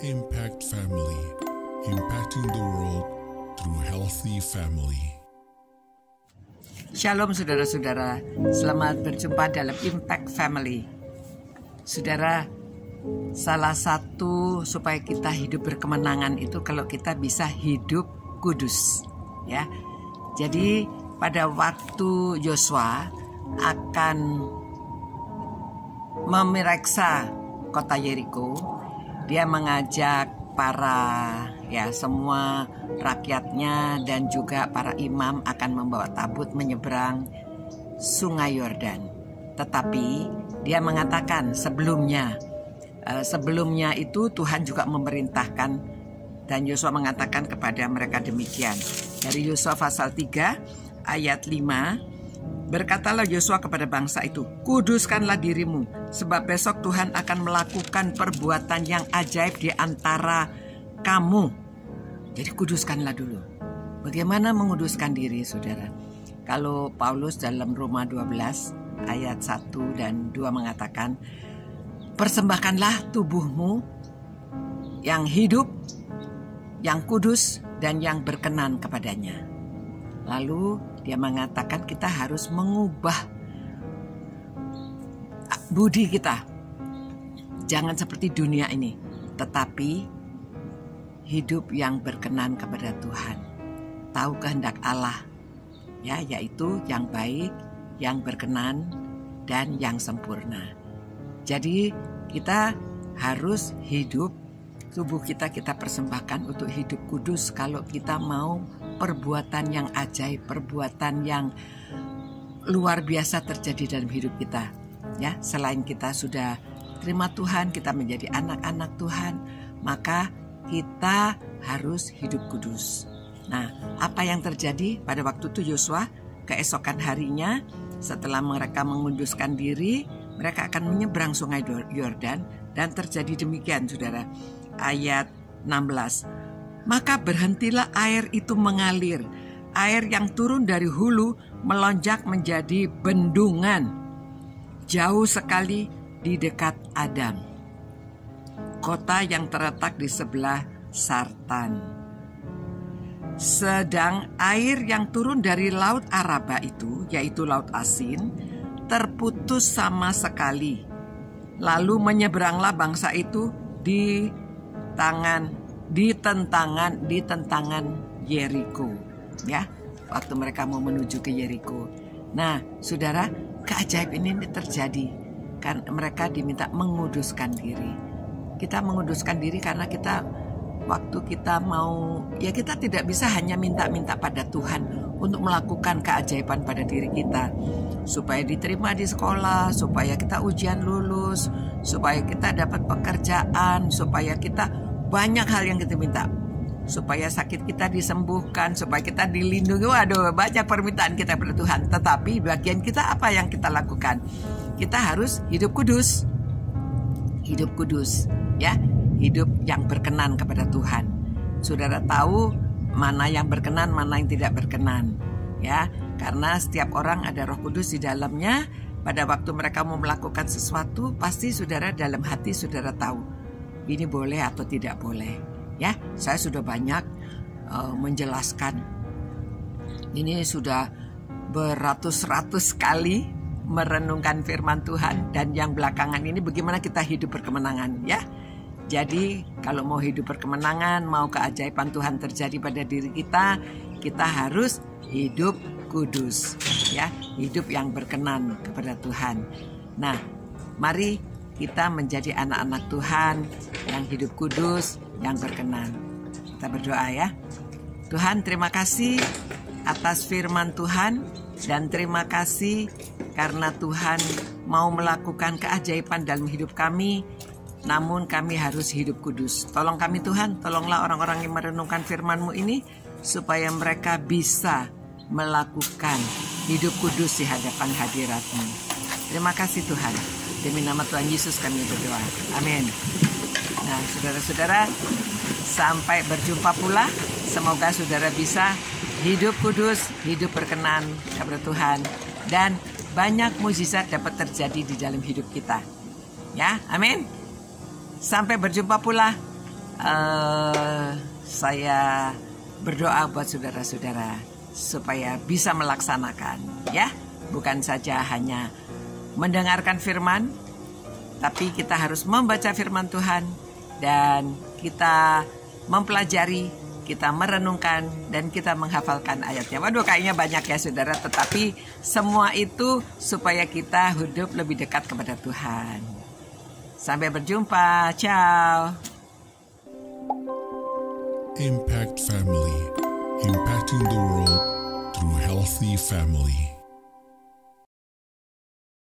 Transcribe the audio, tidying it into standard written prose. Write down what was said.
Impact Family, impacting the world through healthy family. Shalom saudara-saudara, selamat berjumpa dalam Impact Family. Saudara, salah satu supaya kita hidup berkemenangan itu kalau kita bisa hidup kudus, ya. Jadi pada waktu Yosua akan memeriksa kota Yeriko, dia mengajak semua rakyatnya dan juga para imam akan membawa tabut menyeberang Sungai Yordan. Tetapi dia mengatakan sebelumnya itu Tuhan juga memerintahkan, dan Yosua mengatakan kepada mereka demikian. Dari Yosua pasal 3 ayat 5, berkatalah Yosua kepada bangsa itu, kuduskanlah dirimu, sebab besok Tuhan akan melakukan perbuatan yang ajaib di antara kamu. Jadi kuduskanlah dulu. Bagaimana menguduskan diri, saudara? Kalau Paulus dalam Roma 12 ayat 1 dan 2 mengatakan, persembahkanlah tubuhmu yang hidup, yang kudus, dan yang berkenan kepadanya. Lalu dia mengatakan kita harus mengubah budi kita. Jangan seperti dunia ini, tetapi hidup yang berkenan kepada Tuhan. Tahu kehendak Allah, ya, yaitu yang baik, yang berkenan, dan yang sempurna. Jadi kita harus hidup, tubuh kita persembahkan untuk hidup kudus kalau kita mau perbuatan yang ajaib, perbuatan yang luar biasa terjadi dalam hidup kita. Ya, selain kita sudah terima Tuhan, kita menjadi anak-anak Tuhan, maka kita harus hidup kudus. Nah, apa yang terjadi pada waktu itu Yosua, keesokan harinya setelah mereka menguduskan diri, mereka akan menyeberang Sungai Yordan, dan terjadi demikian, saudara. Ayat 16. Maka berhentilah air itu mengalir. Air yang turun dari hulu melonjak menjadi bendungan jauh sekali di dekat Adam, kota yang terletak di sebelah Sartan. Sedang air yang turun dari Laut Araba itu, yaitu Laut Asin, terputus sama sekali. Lalu menyeberanglah bangsa itu di tentangan Yeriko, ya, waktu mereka mau menuju ke Yeriko. Nah, saudara, keajaiban ini terjadi kan mereka diminta menguduskan diri. Kita menguduskan diri karena waktu kita mau, ya, kita tidak bisa hanya minta-minta pada Tuhan untuk melakukan keajaiban pada diri kita, supaya diterima di sekolah, supaya kita ujian lulus, supaya kita dapat pekerjaan, supaya kita banyak hal yang kita minta, supaya sakit kita disembuhkan, supaya kita dilindungi. Waduh, banyak permintaan kita pada Tuhan. Tetapi bagian kita apa yang kita lakukan? Kita harus hidup kudus. Hidup kudus, ya. Hidup yang berkenan kepada Tuhan. Saudara tahu mana yang berkenan, mana yang tidak berkenan, ya. Karena setiap orang ada Roh Kudus di dalamnya. Pada waktu mereka mau melakukan sesuatu, pasti saudara dalam hati saudara tahu ini boleh atau tidak boleh, ya. Saya sudah banyak menjelaskan. Ini sudah beratus-ratus kali merenungkan firman Tuhan, dan yang belakangan ini bagaimana kita hidup berkemenangan, ya. Jadi kalau mau hidup berkemenangan, mau keajaiban Tuhan terjadi pada diri kita, kita harus hidup kudus, ya, hidup yang berkenan kepada Tuhan. Nah, mari kita menjadi anak-anak Tuhan yang hidup kudus, yang berkenan. Kita berdoa, ya. Tuhan, terima kasih atas firman Tuhan, dan terima kasih karena Tuhan mau melakukan keajaiban dalam hidup kami. Namun kami harus hidup kudus. Tolong kami Tuhan, tolonglah orang-orang yang merenungkan firman-Mu ini, supaya mereka bisa melakukan hidup kudus di hadapan hadirat-Mu. Terima kasih Tuhan. Demi nama Tuhan Yesus kami berdoa. Amin. Nah, saudara-saudara, sampai berjumpa pula. Semoga saudara bisa hidup kudus, hidup berkenan kepada Tuhan, dan banyak mukjizat dapat terjadi di dalam hidup kita. Ya, amin. Sampai berjumpa pula. saya berdoa buat saudara-saudara supaya bisa melaksanakan, ya. Bukan saja hanya mendengarkan firman, tapi kita harus membaca firman Tuhan dan kita mempelajari, kita merenungkan, dan kita menghafalkan ayatnya. Waduh, kayaknya banyak ya saudara, tetapi semua itu supaya kita hidup lebih dekat kepada Tuhan. Sampai berjumpa, ciao. Impact Family, impacting the world through healthy family.